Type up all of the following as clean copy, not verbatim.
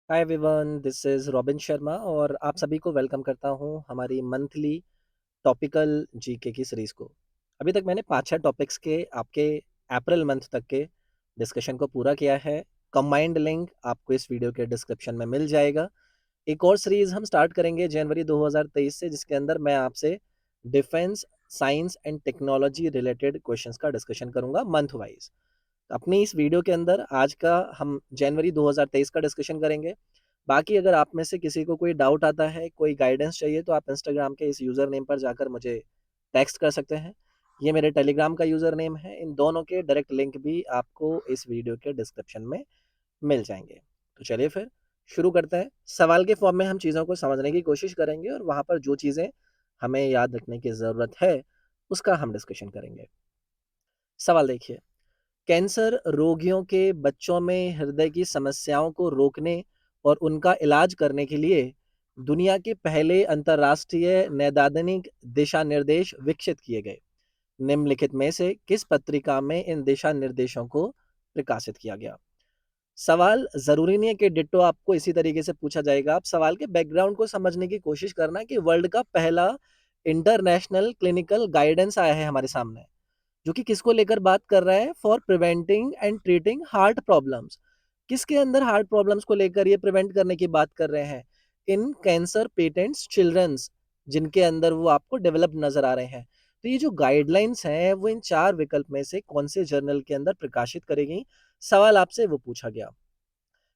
Hi everyone, this is robin Sharma और आप सभी को वेलकम करता हूँ हमारी मंथली टॉपिकल जीके की सीरीज़ को। अभी तक मैंने 5-6 टॉपिक्स के आपके अप्रैल मंथ तक के डिस्कशन को पूरा किया है। कंबाइंड लिंक आपको इस वीडियो के डिस्क्रिप्शन में मिल जाएगा। एक और सीरीज़ हम स्टार्ट करेंगे जनवरी 2023 से, जिसके अंदर मैं आपसे defence, science and technology related questions का डिस्कशन करूंगा मंथ वाइज। अपनी इस वीडियो के अंदर आज का हम जनवरी 2023 का डिस्कशन करेंगे। बाकी अगर आप में से किसी को कोई डाउट आता है, कोई गाइडेंस चाहिए, तो आप इंस्टाग्राम के इस यूज़र नेम पर जाकर मुझे टेक्स्ट कर सकते हैं। ये मेरे टेलीग्राम का यूज़र नेम है। इन दोनों के डायरेक्ट लिंक भी आपको इस वीडियो के डिस्क्रिप्शन में मिल जाएंगे। तो चलिए फिर शुरू करते हैं। सवाल के फॉर्म में हम चीज़ों को समझने की कोशिश करेंगे और वहाँ पर जो चीज़ें हमें याद रखने की ज़रूरत है उसका हम डिस्कशन करेंगे। सवाल देखिए, कैंसर रोगियों के बच्चों में हृदय की समस्याओं को रोकने और उनका इलाज करने के लिए दुनिया के पहले अंतर्राष्ट्रीय नैदानिक दिशा निर्देश विकसित किए गए। निम्नलिखित में से किस पत्रिका में इन दिशा निर्देशों को प्रकाशित किया गया? सवाल जरूरी नहीं है कि डिट्टो आपको इसी तरीके से पूछा जाएगा। आप सवाल के बैकग्राउंड को समझने की कोशिश करना कि वर्ल्ड का पहला इंटरनेशनल क्लिनिकल गाइडेंस आया है हमारे सामने, जो कि किसको लेकर बात कर रहा है? For preventing and treating heart problems. किसके अंदर हार्ट प्रॉब्लम्स को लेकर ये प्रिवेंट करने की बात कर रहे हैं? इन कैंसर पेटेंट्स चिल्ड्रंस, जिनके अंदर वो आपको डेवलप नजर आ रहे हैं। तो ये जो गाइडलाइंस हैं वो इन चार विकल्प में से कौन से जर्नल के अंदर प्रकाशित करेगी? सवाल आपसे वो पूछा गया।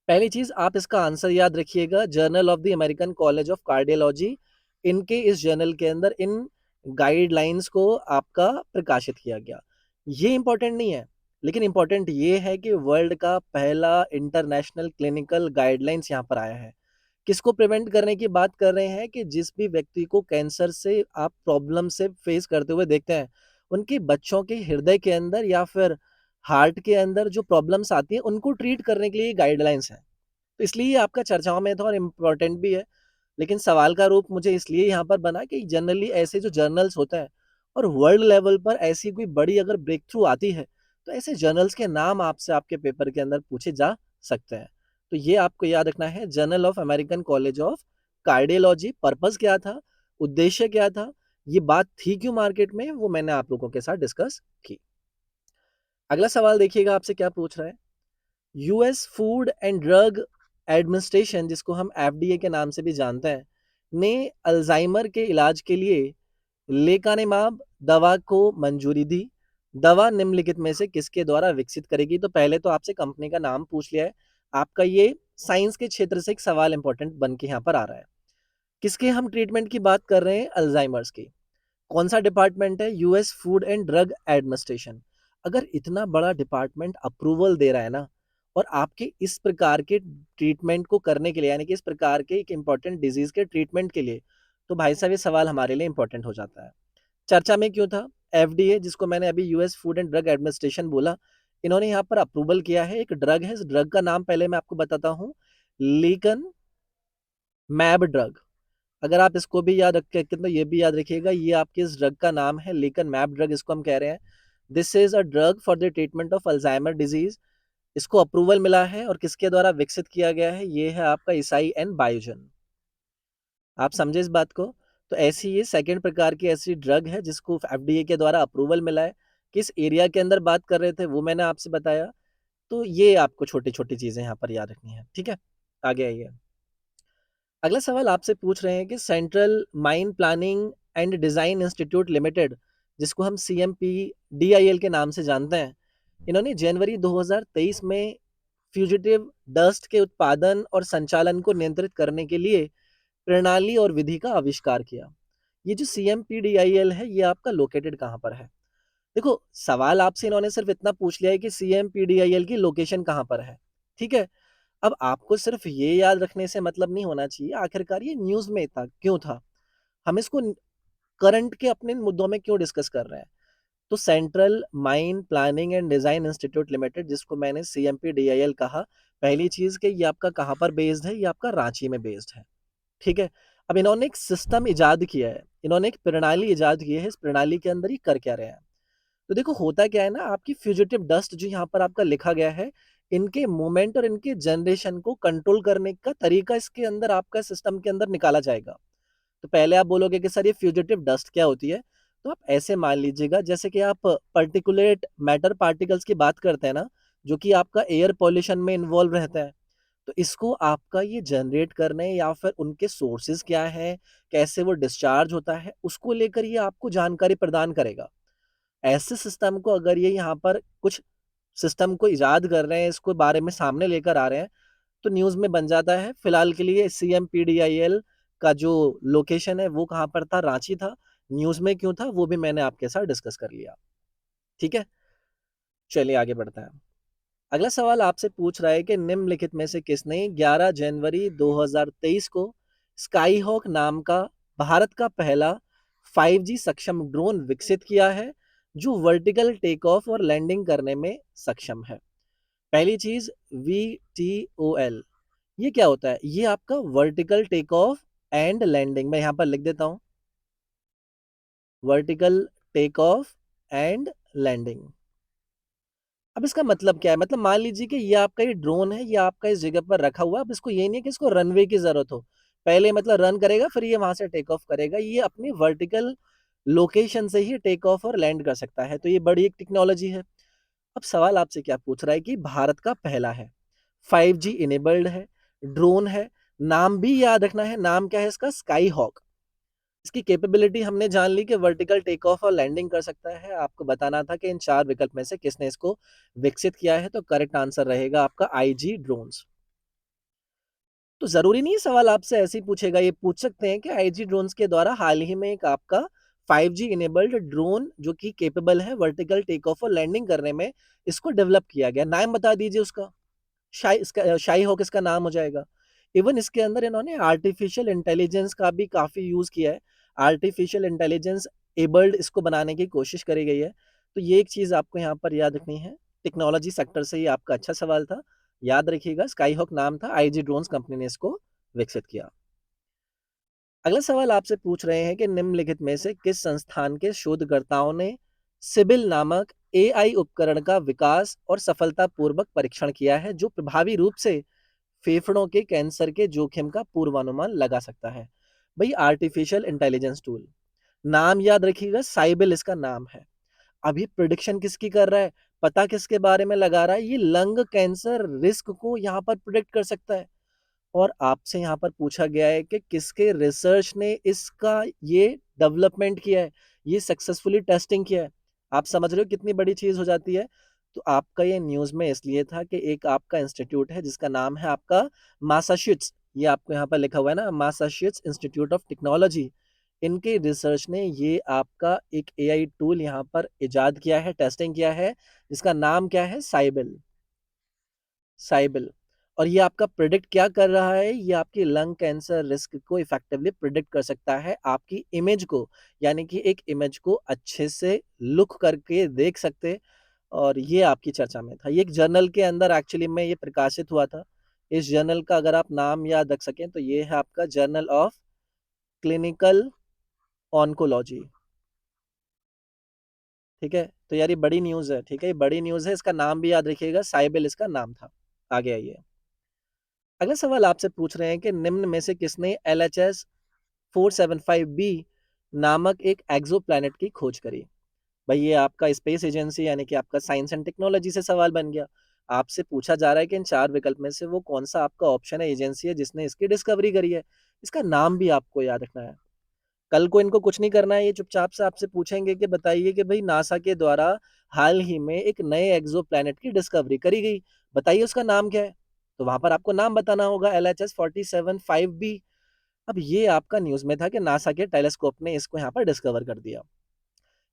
पहली चीज आप इसका आंसर याद रखिएगा, journal of the American college of cardiology. इनके इस जर्नल के अंदर इन गाइडलाइंस को आपका प्रकाशित किया गया। ये इंपॉर्टेंट नहीं है, लेकिन इंपॉर्टेंट ये है कि वर्ल्ड का पहला इंटरनेशनल क्लिनिकल गाइडलाइंस यहाँ पर आया है। किसको प्रिवेंट करने की बात कर रहे हैं? कि जिस भी व्यक्ति को कैंसर से आप प्रॉब्लम से फेस करते हुए देखते हैं, उनके बच्चों के हृदय के अंदर या फिर हार्ट के अंदर जो प्रॉब्लम्स आती हैं उनको ट्रीट करने के लिए गाइडलाइंस है। तो इसलिए ये आपका चर्चाओं में था और इम्पोर्टेंट भी है। लेकिन सवाल का रूप मुझे इसलिए यहाँ पर बना कि जनरली ऐसे जो जर्नल्स होते हैं और वर्ल्ड लेवल पर ऐसी कोई बड़ी अगर ब्रेक थ्रू आती है, तो ऐसे जर्नल्स के नाम आपसे आपके पेपर के अंदर पूछे जा सकते हैं। तो ये आपको याद रखना है, journal of American college of cardiology. Purpose क्या था, उद्देश्य क्या था, ये बात थी क्यों मार्केट में, वो मैंने आप लोगों के साथ डिस्कस की। अगला सवाल देखिएगा आपसे क्या पूछ रहा है। US food and drug administration, जिसको हम एफडीए के नाम से भी जानते हैं, ने अल्जाइमर के इलाज के लिए लेकानेमाब दवा को मंजूरी दी। दवा निम्नलिखित में से किसके द्वारा विकसित करेगी? तो पहले तो आपसे कंपनी का नाम पूछ लिया है। आपका ये साइंस के क्षेत्र से एक सवाल इंपॉर्टेंट बन के यहाँ पर आ रहा है। किसके हम ट्रीटमेंट की बात कर रहे हैं? अल्जाइमर्स की। कौन सा डिपार्टमेंट है? US food and drug administration. अगर इतना बड़ा डिपार्टमेंट अप्रूवल दे रहा है ना, और आपके इस प्रकार के ट्रीटमेंट को करने के लिए, यानी कि इस प्रकार के एक इंपॉर्टेंट डिजीज के ट्रीटमेंट के लिए, तो भाई साहब ये सवाल हमारे लिए इंपॉर्टेंट हो जाता है। चर्चा में क्यों था? एफडीए, जिसको मैंने अभी US food and drug administration बोला, इन्होंने यहाँ पर अप्रूवल किया है। एक ड्रग है, इस ड्रग का नाम पहले मैं आपको बताता हूँ, लीकन मैब ड्रग। अगर आप इसको भी याद रख के, तो ये भी याद रखिएगा, ये आपके इस ड्रग का नाम है, लेकिन मैप ड्रग इसको हम कह रहे हैं। This is a drug for the treatment of Alzheimer disease. इसको अप्रूवल मिला है और किसके द्वारा विकसित किया गया है? ये है आपका ईसाई एंड बायोजन। आप समझे इस बात को? तो ऐसी ये सेकेंड प्रकार की ऐसी ड्रग है जिसको एफडीए के द्वारा अप्रूवल मिला है। किस एरिया के अंदर बात कर रहे थे वो मैंने आपसे बताया। तो ये आपको छोटी छोटी चीजें यहाँ पर याद रखनी है, ठीक है? आगे आइए। अगला सवाल आपसे पूछ रहे हैं कि central mine planning and design institute limited, जिसको हम सीएमपी डीआईएल के नाम से जानते हैं, इन्होंने जनवरी 2023 में फ्यूजिटिव डस्ट के उत्पादन और संचालन को नियंत्रित करने के लिए प्रणाली और विधि का आविष्कार किया। ये जो सीएमपी डीआईएल है, ये आपका लोकेटेड कहाँ पर है? देखो, सवाल आपसे इन्होंने सिर्फ इतना पूछ लिया है कि सीएमपी डीआईएल की लोकेशन कहाँ पर है, ठीक है? अब आपको सिर्फ ये याद रखने से मतलब नहीं होना चाहिए आखिरकार ये न्यूज़ में था क्यों था, हम इसको करंट के अपने मुद्दों में क्यों डिस्कस कर रहे हैं। तो central mine planning and design institute limited, जिसको मैंने सीएमपी डीआईएल कहा, पहली चीज कि ये आपका कहाँ पर बेस्ड है? ये आपका रांची में बेस्ड है, ठीक है? अब इन्होंने एक सिस्टम इजाद किया है, इन्होंने एक प्रणाली इजाद की है। इस प्रणाली के अंदर ही कर क्या रहे हैं? तो देखो, होता क्या है ना, आपकी फ्यूजिटिव डस्ट जो यहाँ पर आपका लिखा गया है, इनके मूवमेंट और इनके जनरेशन को कंट्रोल करने का तरीका इसके अंदर आपका सिस्टम के अंदर निकाला जाएगा। तो पहले आप बोलोगे कि सर ये फ्यूजिटिव डस्ट क्या होती है? तो आप ऐसे मान लीजिएगा जैसे कि आप पार्टिकुलेट मैटर पार्टिकल्स की बात करते हैं ना, जो कि आपका एयर पॉल्यूशन में इन्वॉल्व रहता है। तो इसको आपका ये जनरेट करने या फिर उनके सोर्सेज़ क्या हैं, कैसे वो डिस्चार्ज होता है, उसको लेकर ये आपको जानकारी प्रदान करेगा। ऐसे सिस्टम को अगर ये यहाँ पर कुछ सिस्टम को इजाद कर रहे हैं, इसको बारे में सामने लेकर आ रहे हैं, तो न्यूज़ में बन जाता है। फिलहाल के लिए सीएमपीडीआईएल का जो लोकेशन है वो कहाँ पर था? रांची था। न्यूज़ में क्यों था? वो भी मैंने आपके साथ डिस्कस कर लिया। ठीक है? चलिए आगे बढ़ते हैं। अगला सवाल आपसे पूछ रहा है कि निम्नलिखित में से किसने 11 जनवरी 2023 को स्काईहॉक नाम का भारत का पहला 5G सक्षम ड्रोन विकसित किया है, जो वर्टिकल टेक ऑफ और लैंडिंग करने में सक्षम है? पहली चीज VTOL, ये क्या होता है? ये आपका vertical take off and landing, मैं यहां पर लिख देता हूं, vertical take off and landing. अब इसका मतलब क्या है? मतलब मान लीजिए कि ये आपका ये ड्रोन है, ये आपका इस जगह पर रखा हुआ है। अब इसको ये नहीं है कि इसको रनवे की जरूरत हो, पहले मतलब रन करेगा फिर ये वहां से टेक ऑफ करेगा। ये अपनी वर्टिकल लोकेशन से ही टेक ऑफ और लैंड कर सकता है। तो ये बड़ी एक टेक्नोलॉजी है। अब सवाल आपसे क्या पूछ रहा है कि भारत का पहला है, 5G इनेबल्ड है, ड्रोन है, नाम भी याद रखना है। नाम क्या है इसका? Sky hoc. इसकी कैपेबिलिटी हमने जान ली कि वर्टिकल टेक ऑफ और लैंडिंग कर सकता है। आपको बताना था कि इन चार विकल्प में से किसने इसको विकसित किया है, तो करेक्ट आंसर रहेगा आपका आईजी ड्रोन्स। तो जरूरी नहीं है सवाल आपसे ऐसे ही पूछेगा, ये पूछ सकते हैं कि आईजी ड्रोन्स के द्वारा हाल ही में एक आपका 5G इनेबल्ड ड्रोन जो कि केपेबल है वर्टिकल टेक ऑफ और लैंडिंग करने में, इसको डेवलप किया गया। नाम बता दीजिए उसका। शाही होक इसका नाम हो जाएगा। इवन इसके अंदर इन्होंने आर्टिफिशियल इंटेलिजेंस का भी काफी यूज किया है। आर्टिफिशियल इंटेलिजेंस एबल्ड इसको बनाने की कोशिश करी गई है। तो ये एक चीज आपको यहाँ पर याद रखनी है। टेक्नोलॉजी सेक्टर से ये आपका अच्छा सवाल था, याद रखिएगा। स्काई हॉक नाम था, आईजी ड्रोन्स कंपनी ने इसको विकसित किया। अगला सवाल आपसे पूछ रहे हैं कि निम्नलिखित में से किस संस्थान के शोधकर्ताओं ने सिबिल नामक एआई उपकरण का विकास और सफलतापूर्वक परीक्षण किया है, जो प्रभावी रूप से फेफड़ों के कैंसर के जोखिम का पूर्वानुमान लगा सकता है? भाई आर्टिफिशियल इंटेलिजेंस टूल, नाम याद रखिएगा, साइबिल इसका नाम है। अभी प्रिडिक्शन किसकी कर रहा है? पता किसके बारे में लगा रहा है? ये लंग कैंसर रिस्क को यहाँ पर प्रिडिक्ट कर सकता है। और आपसे यहाँ पर पूछा गया है कि किसके रिसर्च ने इसका ये डेवलपमेंट किया है, ये सक्सेसफुली टेस्टिंग किया है। आप समझ रहे हो कितनी बड़ी चीज हो जाती है। तो आपका ये न्यूज में इसलिए था कि एक आपका इंस्टीट्यूट है जिसका नाम है आपका मासाchusetts, ये आपको यहाँ पर लिखा हुआ है ना, मासाchusetts इंस्टीट्यूट ऑफ टेक्नोलॉजी। इनके रिसर्च ने ये आपका एक एआई टूल यहाँ पर इजाद किया है, टेस्टिंग किया है, जिसका नाम क्या है? साइबिल। साइबिल। और ये आपका प्रिडिक्ट क्या कर रहा है? ये आपकी लंग कैंसर रिस्क को इफेक्टिवली प्रिडिक्ट कर सकता है, आपकी इमेज को, यानी कि एक इमेज को अच्छे से लुक करके देख सकते। और ये आपकी चर्चा में था। ये एक जर्नल के अंदर एक्चुअली में ये प्रकाशित हुआ था। इस जर्नल का अगर आप नाम याद रख सकें तो ये है आपका जर्नल ऑफ क्लिनिकल ऑन्कोलॉजी। ठीक है, तो यार ये बड़ी न्यूज है। ठीक है, ये बड़ी न्यूज है, इसका नाम भी याद रखिएगा, साइबिल इसका नाम था। आगे आइए। अगला सवाल आपसे पूछ रहे हैं कि निम्न में से किसने LHS-475b नामक एक एक्सो की खोज करी? भाई ये आपका स्पेस एजेंसी यानी कि आपका साइंस एंड टेक्नोलॉजी से सवाल बन गया। आपसे पूछा जा रहा है कि इन चार विकल्प में से वो कौन सा आपका ऑप्शन है, एजेंसी है जिसने इसकी डिस्कवरी करी है। इसका नाम भी आपको याद रखना है। कल को इनको कुछ नहीं करना है, ये चुपचाप से आपसे पूछेंगे कि बताइए कि भाई नासा के द्वारा हाल ही में एक नए एक्सो की डिस्कवरी करी गई, बताइए उसका नाम क्या है? तो वहां पर आपको नाम बताना होगा, LHS-475b। अब ये आपका न्यूज में था कि नासा के टेलीस्कोप ने इसको यहाँ पर डिस्कवर कर दिया।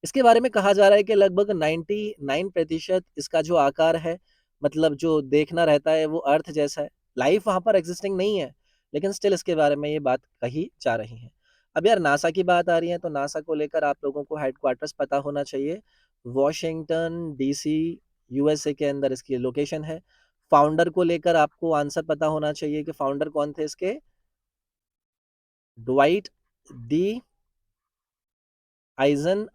इसके बारे में कहा जा रहा है कि लगभग 99% इसका जो आकार है, मतलब जो देखना रहता है, वो अर्थ जैसा है। लाइफ वहां पर एग्जिस्टिंग नहीं है, लेकिन स्टिल इसके बारे में ये बात कही जा रही है। अब यार नासा की बात आ रही है तो नासा को लेकर आप लोगों को हेडक्वार्टर्स पता होना चाहिए। वॉशिंगटन डीसी, यूएसए के अंदर इसकी लोकेशन है। फाउंडर को लेकर आपको आंसर पता होना चाहिए कि फाउंडर कौन थे इसके? Dwight D eigen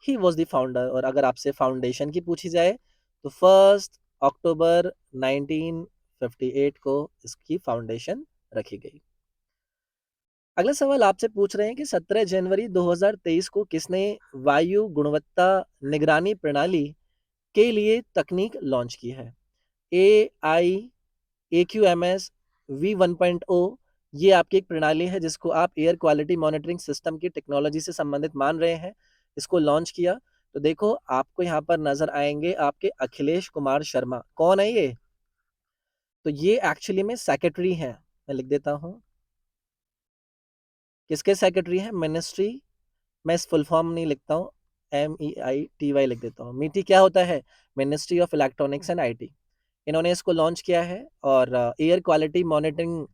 he was the founder. और अगर आपसे फाउंडेशन की पूछी जाए तो फर्स्ट अक्टूबर 1958 को इसकी फाउंडेशन रखी गई। अगला सवाल आपसे पूछ रहे हैं कि 17 जनवरी 2023 को किसने वायु गुणवत्ता निगरानी प्रणाली के लिए तकनीक लॉन्च की है? ए आई ए क्यू एम एस V1.0, ये आपकी एक प्रणाली है जिसको आप एयर क्वालिटी मॉनिटरिंग सिस्टम की टेक्नोलॉजी से संबंधित मान रहे हैं। इसको लॉन्च किया तो देखो आपको यहाँ पर नजर आएंगे आपके अखिलेश कुमार शर्मा। कौन है ये? तो ये एक्चुअली में सेक्रेटरी हैं। मैं लिख देता हूँ किसके सेक्रेटरी हैं। मिनिस्ट्री, मैं इस फुल फॉर्म नहीं लिखता हूँ, MEITY लिख देता हूँ। मीटी क्या होता है? Ministry of electronics and IT। इन्होंने इसको लॉन्च किया है और एयर क्वालिटी मॉनिटरिंग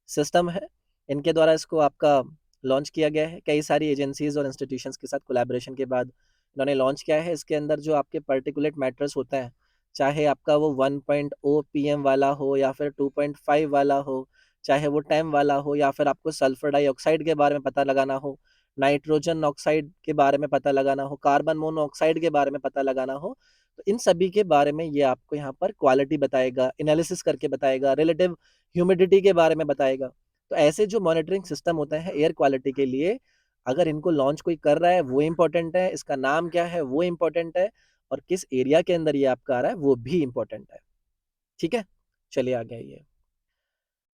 सिस्टम है, इनके द्वारा इसको आपका लॉन्च किया गया है। कई सारी एजेंसीज और इंस्टीट्यूशंस के साथ कोलैबोरेशन के बाद इन्होंने लॉन्च किया है। इसके अंदर जो आपके पर्टिकुलेट मैटर्स होते हैं, चाहे आपका वो 1.0 PM वाला हो या फिर 2.5 वाला हो, चाहे वो टेम वाला हो, या फिर आपको सल्फर डाइऑक्साइड के बारे में पता लगाना हो, नाइट्रोजन ऑक्साइड के बारे में पता लगाना हो, कार्बन मोनोऑक्साइड के बारे में पता लगाना हो, तो इन सभी के बारे में ये आपको यहाँ पर क्वालिटी बताएगा, एनालिसिस करके बताएगा, रिलेटिव ह्यूमिडिटी के बारे में बताएगा। तो ऐसे जो मॉनिटरिंग सिस्टम होते हैं एयर क्वालिटी के लिए, अगर इनको लॉन्च कोई कर रहा है वो इम्पोर्टेंट है, इसका नाम क्या है वो इम्पोर्टेंट है, और किस एरिया के अंदर ये आपका आ रहा है वो भी इम्पोर्टेंट है। ठीक है, चलिए आगे आइए।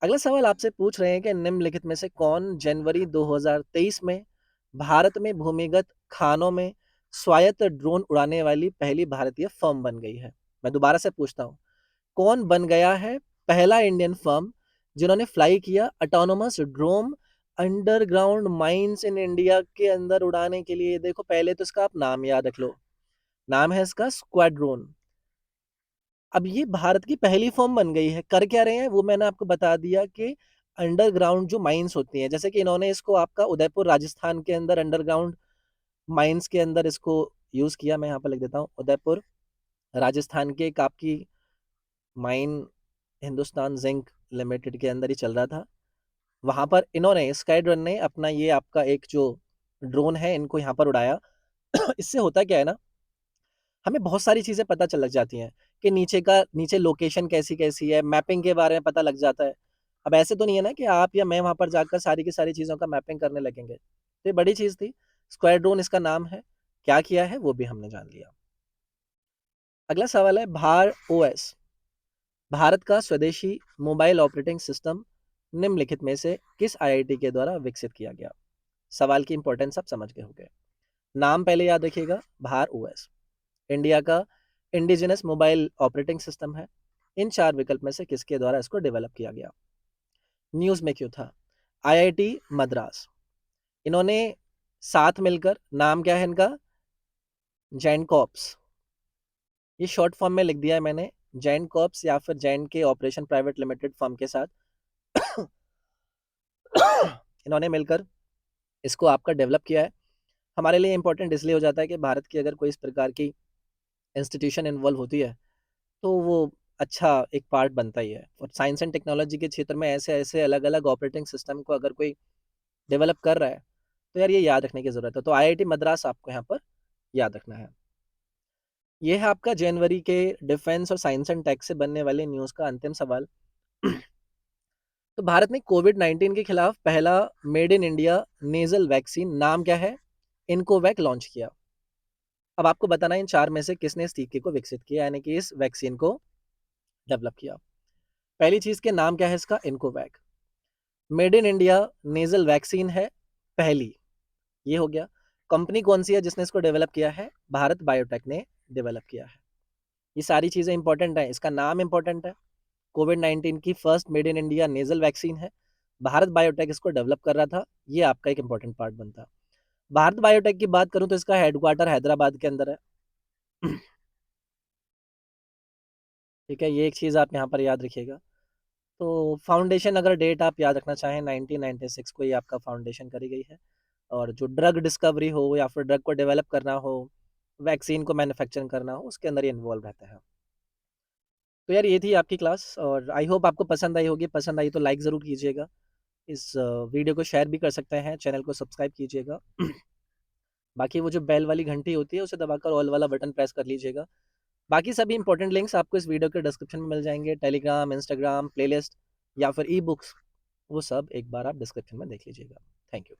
अगला सवाल आपसे पूछ रहे हैं कि निम्नलिखित में से कौन जनवरी 2023 में भारत में भूमिगत खानों में स्वायत्त ड्रोन उड़ाने वाली पहली भारतीय फर्म बन गई है? मैं दोबारा से पूछता हूँ, कौन बन गया है पहला इंडियन फर्म जिन्होंने फ्लाई किया autonomous drone underground mines in India के अंदर उड़ाने के लिए? देखो पहले तो इसका आप नाम याद रख लो, नाम है इसका स्क्वाड्रोन। अब ये भारत की पहली फर्म बन गई है। कर क्या रहे हैं वो मैंने आपको बता दिया कि अंडरग्राउंड जो माइंस होती हैं, जैसे कि इन्होंने इसको आपका उदयपुर राजस्थान के अंदर अंडरग्राउंड माइंस के अंदर इसको यूज किया। मैं यहाँ पर लिख देता हूँ उदयपुर राजस्थान के एक आपकी माइन हिंदुस्तान जिंक लिमिटेड के अंदर ही चल रहा था। वहां पर इन्होंने स्काईड्रन ने अपना ये आपका एक जो ड्रोन है इनको यहाँ पर उड़ाया। इससे होता क्या है ना, हमें बहुत सारी चीजें पता चल लग जाती हैं कि नीचे लोकेशन कैसी कैसी है, मैपिंग के बारे में पता लग जाता है। अब ऐसे तो नहीं है ना कि आप या मैं वहां पर जाकर सारी की सारी चीजों का मैपिंग करने लगेंगे। तो ये बड़ी चीज थी। स्क्वाड्रोन इसका नाम है। क्या किया है वो भी हमने जान लिया। अगला सवाल है भार OS भारत का स्वदेशी मोबाइल ऑपरेटिंग सिस्टम निम्नलिखित में से किस IIT के द्वारा विकसित किया गया? सवाल की इंपॉर्टेंस आप समझ गए होंगे। नाम पहले याद रखिएगा, भार OS इंडिया का इंडिजिनस मोबाइल ऑपरेटिंग सिस्टम है। इन चार विकल्प में से किसके द्वारा इसको डेवलप किया गया? न्यूज में क्यों था? IIT मद्रास, इन्होंने साथ मिलकर, नाम क्या है इनका? जैनकॉर्प्स, ये शॉर्ट फॉर्म में लिख दिया है मैंने, जैनकॉर्प्स या फिर जैन के ऑपरेशन प्राइवेट लिमिटेड फर्म के साथ इन्होंने मिलकर इसको आपका डेवलप किया है। हमारे लिए इंपॉर्टेंट इसलिए हो जाता है कि भारत की अगर कोई इस प्रकार की इंस्टीट्यूशन इन्वॉल्व होती है तो वो अच्छा एक पार्ट बनता ही है। और साइंस एंड टेक्नोलॉजी के क्षेत्र में ऐसे ऐसे अलग अलग ऑपरेटिंग सिस्टम को अगर कोई डेवलप कर रहा है तो यार ये याद रखने की जरूरत है। तो IIT मद्रास आपको यहाँ पर याद रखना है। ये है आपका जनवरी के डिफेंस और साइंस एंड टेक से बनने वाले न्यूज का अंतिम सवाल। तो भारत ने कोविड-19 के खिलाफ पहला made in India nasal vaccine, नाम क्या है, इनकोवैक लॉन्च किया। अब आपको बताना है इन चार में से किसने इस टीके को विकसित किया, यानी कि इस वैक्सीन को डेवलप किया। पहली चीज के नाम क्या है इसका? Incovacc. Made in India nasal vaccine है पहली, ये हो गया। कंपनी कौन सी है जिसने इसको डेवलप किया है? भारत बायोटेक ने डेवलप किया है। ये सारी चीजें इंपॉर्टेंट है, इसका नाम इंपॉर्टेंट है। कोविड-19 की first made in India nasal vaccine है, भारत बायोटेक इसको डेवलप कर रहा था। ये आपका एक इंपॉर्टेंट पार्ट बनता है। भारत बायोटेक की बात करूं तो इसका हेडक्वार्टर हैदराबाद के अंदर है। ठीक है, ये एक चीज आप यहाँ पर याद रखिएगा। तो फाउंडेशन अगर डेट आप याद रखना चाहें, 1996 को ये आपका फाउंडेशन करी गई है। और जो ड्रग डिस्कवरी हो या फिर ड्रग को डेवलप करना हो, वैक्सीन को मैन्युफैक्चरिंग करना हो, उसके अंदर ये इन्वॉल्व रहता है। तो यार ये थी आपकी क्लास और आई होप आपको पसंद आई होगी। पसंद आई तो लाइक ज़रूर कीजिएगा। इस वीडियो को शेयर भी कर सकते हैं, चैनल को सब्सक्राइब कीजिएगा। बाकी वो जो बेल वाली घंटी होती है उसे दबाकर ऑल वाला बटन प्रेस कर लीजिएगा, बाकी सभी इंपॉर्टेंट लिंक्स आपको इस वीडियो के डिस्क्रिप्शन में मिल जाएँगे, टेलीग्राम, इंस्टाग्राम, प्लेलिस्ट या फिर ई-बुक्स, वो सब एक बार आप डिस्क्रिप्शन में देख लीजिएगा। Thank you.